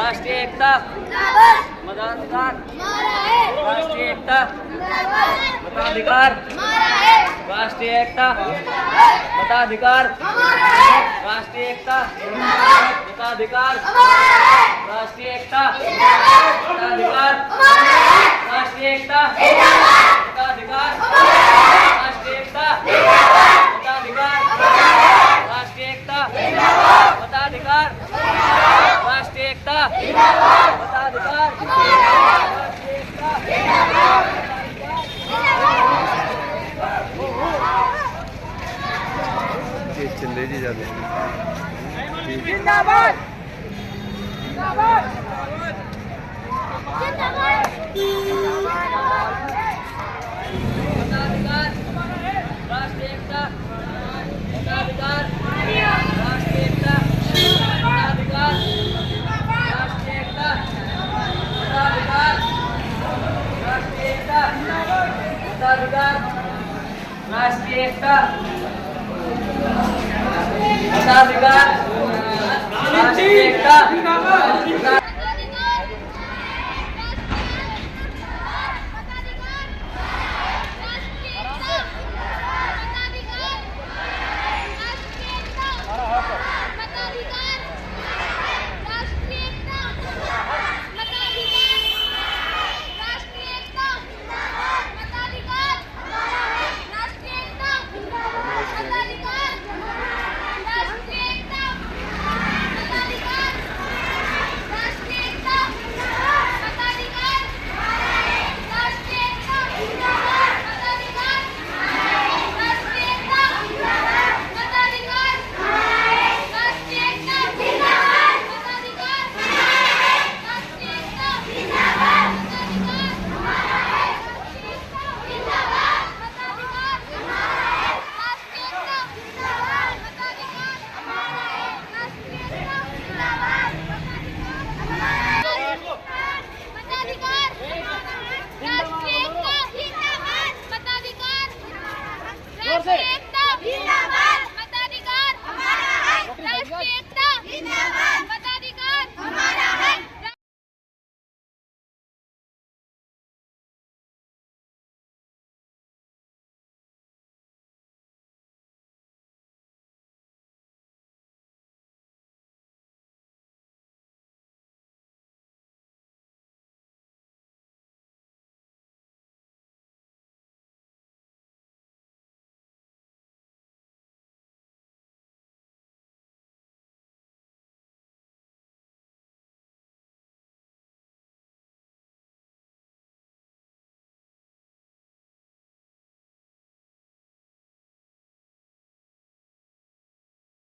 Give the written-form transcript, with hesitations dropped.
राष्ट्रीय एकता, मताधिकार, राष्ट्रीय एकता, मताधिकार, राष्ट्रीय एकता, मताधिकार, राष्ट्रीय एकता, मताधिकार, राष्ट्रीय एकता, मताधिकार, राष्ट्रीय एकता, मताधिकार, राष्ट्रीय एकता, मताधिकार, राष्ट्रीय एकता, मताधिकार, राष्ट्रीय एकता, मताधिकार, राष्ट्रीय एकता। चंदे जी जाते हैं। जिंदाबाद, जिंदाबाद, मताधिकार, राष्ट्रीय एकता, मताधिकार, राष्ट्रीय एकता, मताधिकार, राष्ट्रीय एकता, मताधिकार, राष्ट्रीय एकता, मताधिकार, राष्ट्रीय एकता, मताधिकार, राष्ट्रीय एकता।